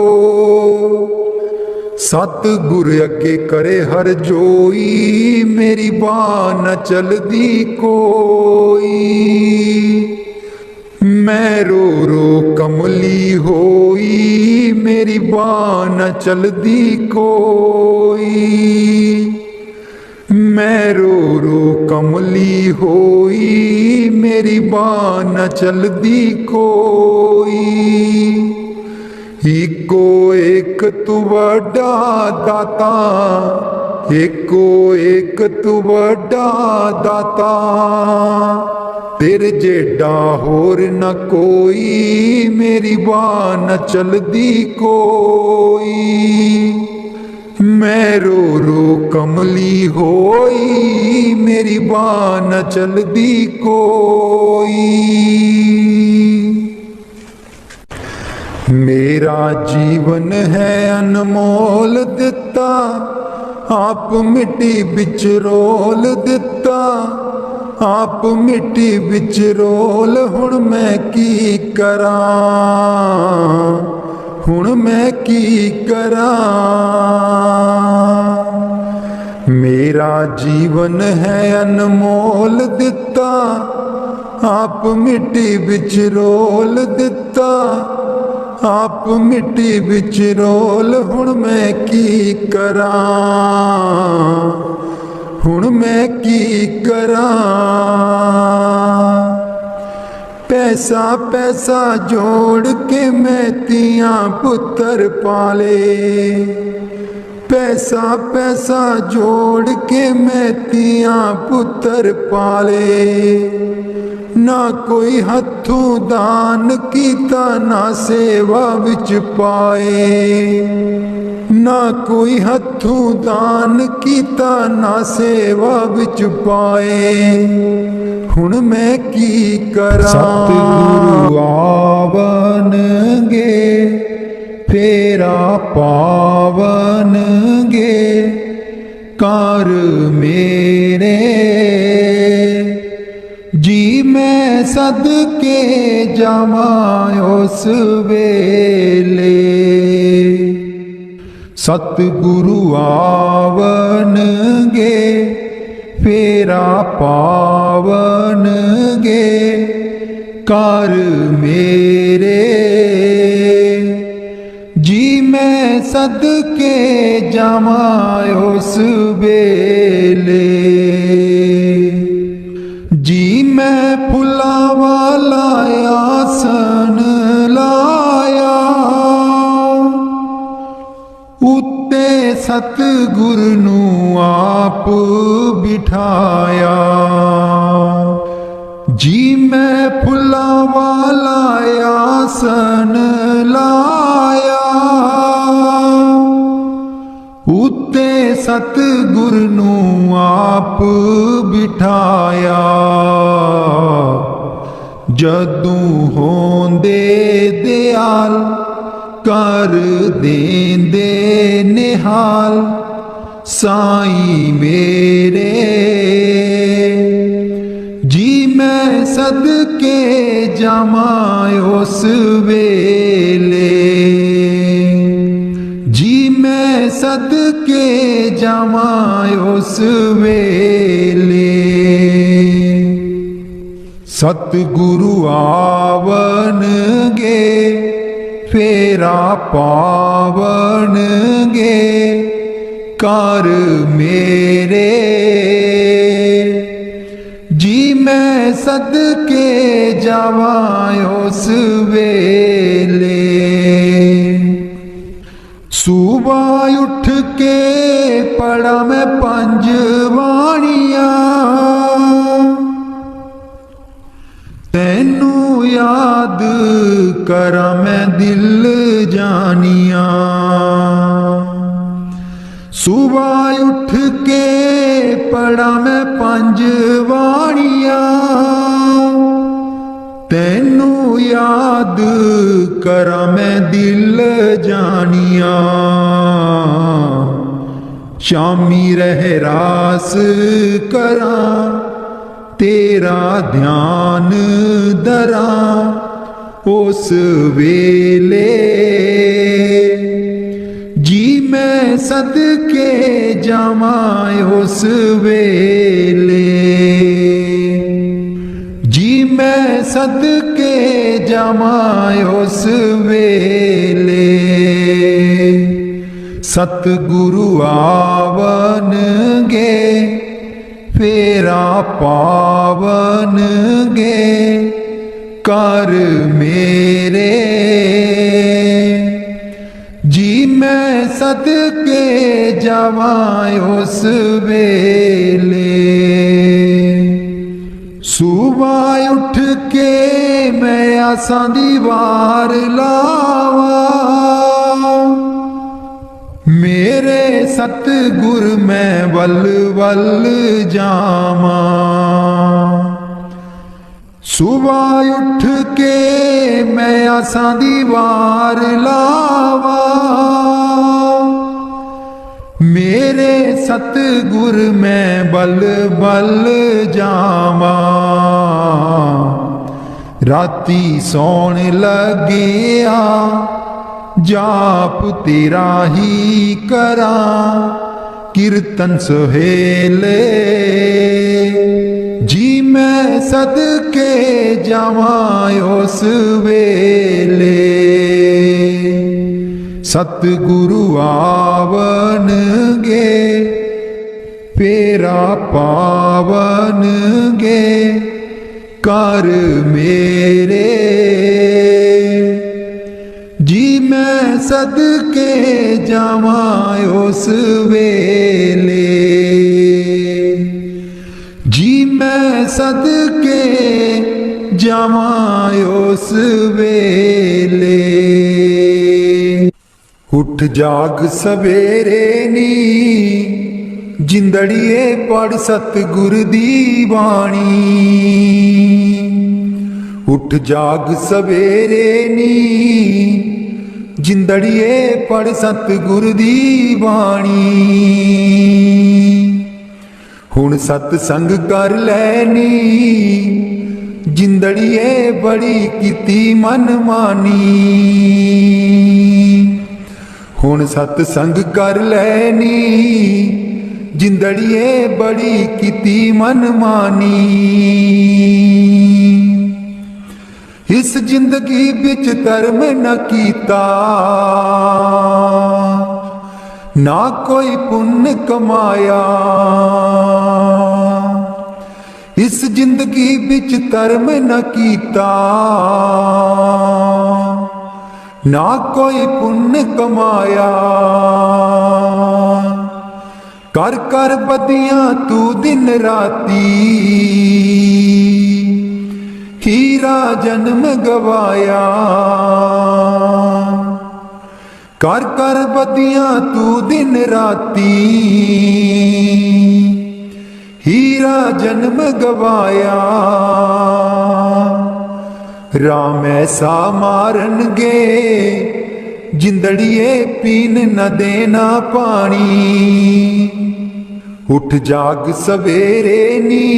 सतगुर अगे करे हर जोई, मेरी बाह न चलदी कोई। मैं रो रो कमली होई, मेरी बाह न चलदी कोई। मैं रो रो कमली होई, मेरी बाह न चलदी कोई। इको एक तू वड्डा दाता, इको एक तू वड्डा दाता, तेरे जेडा होर न कोई, मेरी बाह न चलदी कोई। मैं रो रो कमली होई, मेरी बाह न चलदी कोई। मेरा जीवन है अनमोल दिता, आप मिट्टी बिच रोल दिता, आप मिट्टी बिच रोल। हुण मैं की करा, हुण मैं की करा। मेरा जीवन है अनमोल दिता, आप मिट्टी बिच रोल दिता, आप मिट्टी बिच रोल। हुण मैं की करा, हुण मैं की करा। पैसा पैसा जोड़ के मैं तियां पुत्र पाले, पैसा पैसा जोड़ के मैं तियां पुत्र पाले। ना कोई हथों दान कीता, ना सेवा विच पाए, ना कोई हथों दान कीता, ना सेवा विच पाए। हुण मैं की करा। सतगुरु आवनगे फेरा पावनगे, कर मेरे जी मैं सदके जावा उस वेले। सतगुरु आवनगे फेरा पावनगे, कर मेरे जी मैं सदके जावा उस वेले। जी मैं फुला वाला आसन लाया, उत्ते सतगुर नू आप बिठाया। जी मैं फुला वाला आसन लाया, उत्ते सतगुर नू आप बिठाया। जदों होंदे दयाल कर देंदे निहाल, साईं मेरे जी मैं सदके जावा उस वेले। जी मैं सदके जावा उस वेले। सतगुरु आवनगे फेरा पावनगे, कर मेरे। जी मैं सदके जावा उस वेले, सुबह उठ के पढ़ा मैं पंज बाणियां, तैनू याद करा मैं दिल जानिया। सुबह उठ के पढ़ा मैं पंज बाणियां, तैनू याद करा मैं दिल जानिया। शामी रहरास करा तेरा ध्यान धरा उस वेले। जी मैं सदके जावा उस वेले, जी मैं सदके जावा उस वेले। सतगुरु आवनगे फेरा पावनगे कर मेरे। जी मैं सदके जावा उस वेले, सुबह उठ के मैं आसां दी वार लावा, मेरे सतगुर मैं वल वल जावा। सुबह उठ के मैं आसां दी वार लावा, मेरे सतगुर मैं बल बल जावा। राती सौण लगिया जाप तेरा ही करा, कीर्तन सुहेले। जी मैं सदके जावा उस वेले, सतगुरु आवनगे फेरा पावनगे कर मेरे। जी मैं सदके जावा उस वेले, जी मैं सदके जावा उस वेले। उठ जाग सवेरे नी जिंदड़िए पढ़ सतगुर दी बाणी। उठ जाग सवेरे नी जिंदड़िए पढ़ सतगुर दी बाणी। हुण सतसंग कर लैनी जिंदड़िए बड़ी कीती मन मानी। हुण सतसंग कर लैनी जिंदड़िए बड़ी कीती मन मानी। इस जिंदगी बिच धर्म न कीता, ना कोई पुण्य कमाया। इस जिंदगी बिच धर्म न कीता, ना कोई पुण्य कमाया। कर कर बदियां तू दिन राती, हीरा जन्म गवाया। कर कर बदियां तू दिन राती, हीरा जन्म गवाया। राम ऐसा मारनगे जिंदड़िए पीन न देना पानी। उठ जाग सवेरे नी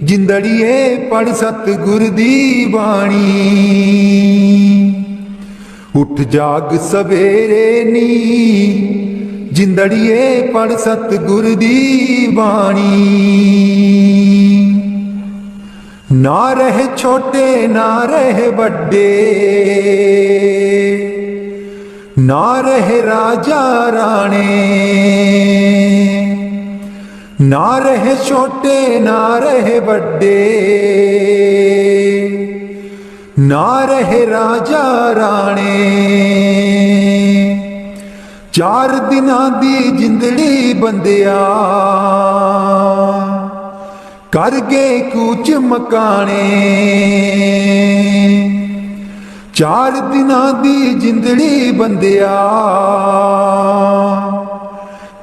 जिंदड़िए पढ़ सतगुर दी बाणी। उठ जाग सवेरे नी जिंदड़िए पढ़ सतगुर दी बाणी। ना रहे छोटे ना रहे बड़े, ना रहे राजा राणे, ना रहे छोटे ना रहे बड़े, ना रहे राजा राणे। चार दिनां दी जिंदड़ी बंदिया कर गए कूच मकाने। चार दिनां दी जिंदड़ी बंदिया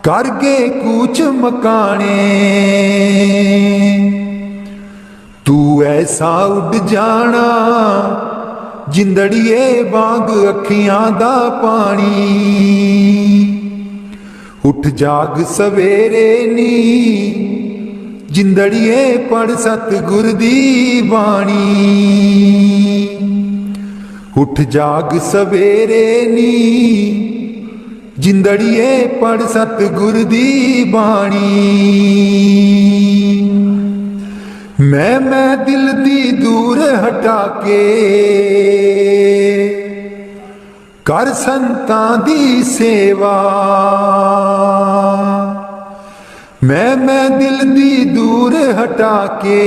कर गए कूच मकाने। तू ऐसा उड़ जाना जिंदड़िए वांग अखियां दा पानी। उठ जाग सवेरे नी जिंदड़िए पढ़ सतगुर दी बाणी। उठ जाग सवेरे नी जिंदड़िए पढ़ सतगुर दी बाणी। मैं दिल दी दूर हटा के कर संतां दी सेवा। मैं दिल दी दूर हटा के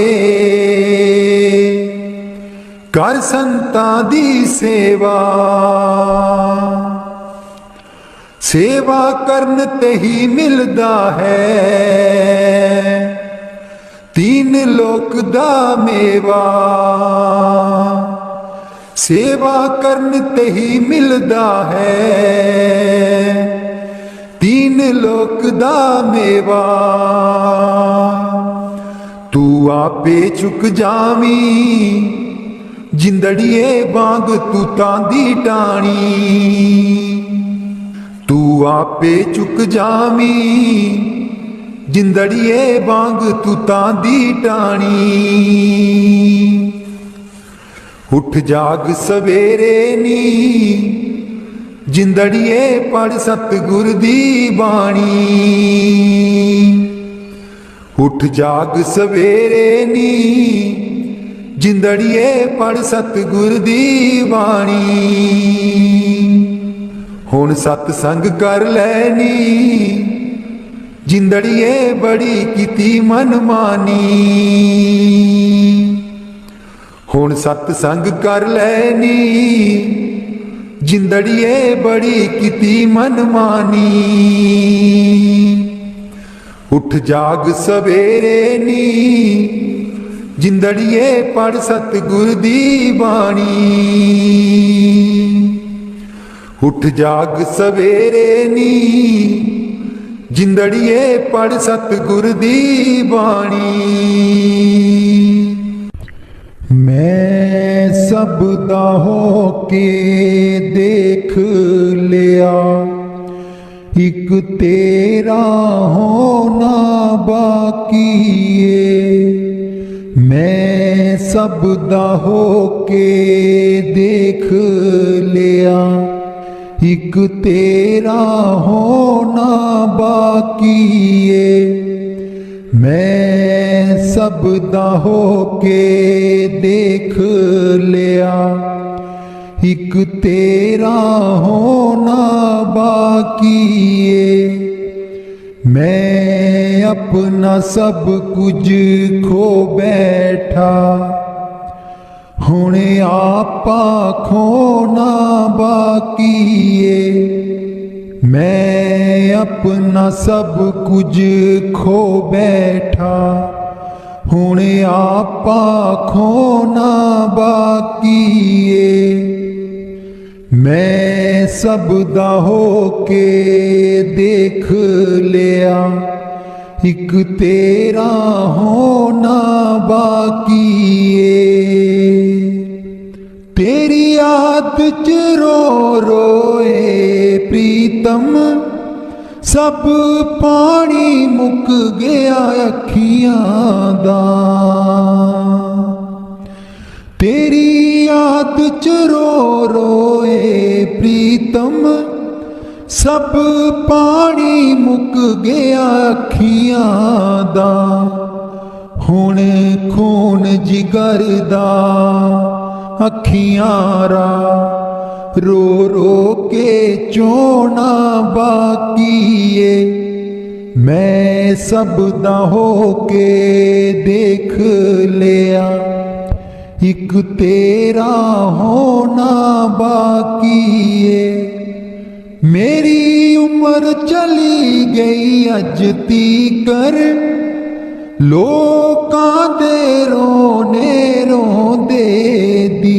कर संतां दी सेवा। सेवा करन ते ही मिलदा है तीन लोक दा मेवा। सेवा करन ते ही मिलदा है तीन लोक दा मेवा। तू आपे चुक जावी जिंदड़िए वांग तू तांदी टाणी। तू आपे चुक जावी जिंदड़िए वांग तू तांदी टाणी। उठ जाग सवेरे नी जिंदड़िए पढ़ सतगुर दी बाणी। उठ जाग सवेरे नी जिंदड़िए पढ़ सतगुर दी बाणी। हुण सतसंग कर लैनी जिंदड़िए बड़ी कीती मनमानी। हुण सतसंग कर लैनी जिंदड़िए बड़ी कीती मनमानी। उठ जाग सवेरे नी जिंदड़िए पढ़ सतगुर दी बाणी। उठ जाग सवेरे नी जिंदड़िए पढ़ सतगुर दी बाणी। मैं सब दा होके देख लिया एक तेरा होना बाकी है। मैं सब दा होके देख लिया एक तेरा होना बाकी है। मैं सब दा होके देख लिया एक तेरा होना बाकी है। मैं अपना सब कुछ खो बैठा हुणे आपा खोना बाकी है। मैं अपना सब कुछ खो बैठा हुणे आपा खोना बाकी है। मैं सब दा होके देख लिया एक तेरा होना बाकी है। तेरी याद च रो रोए प्रीतम सब पानी मुक गया अखियां दा। तेरी याद च रो रोए प्रीतम सब पानी मुक गया अखियां दा। हुण खून जिगर दा अखियां रा रो रो के चोना बाकीए मैं सब दा हो के देख लिया एक तेरा होना बाकीए मेरी उम्र चली गई अज तीकर लोकां दे रोने रोंदे दी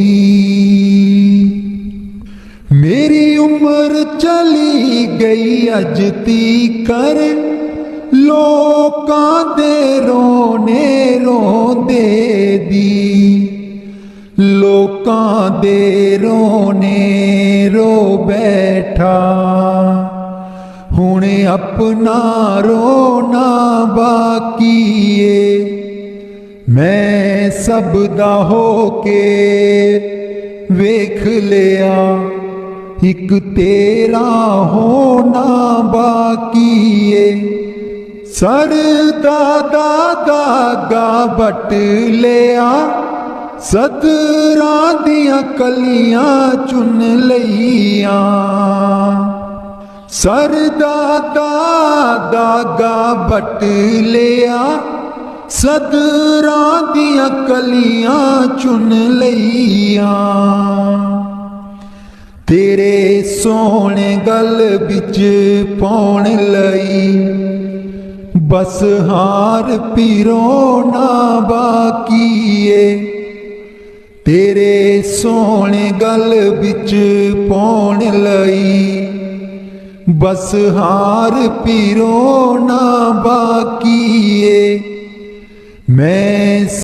मेरी उम्र चली गई अज तीकर लोकां दे रोने रोंदे दी लोकां दे रोने रो बैठा हुण अपना रोना बाकीए मैं सब दा हो के वेख लिया एक तेरा होना बाकीए सर दादा दागा बट लिया सतरां दियां कलियां चुन लईयां सर दादा दागा बट लिया सतरां दियां कलियां चुन लईयां तेरे सोहणे गल बिच पाउण लई बस हार पिरोना बाकीए तेरे सोहणे गल बिच पाउण लई बस हार पिरोना बाकीए मैं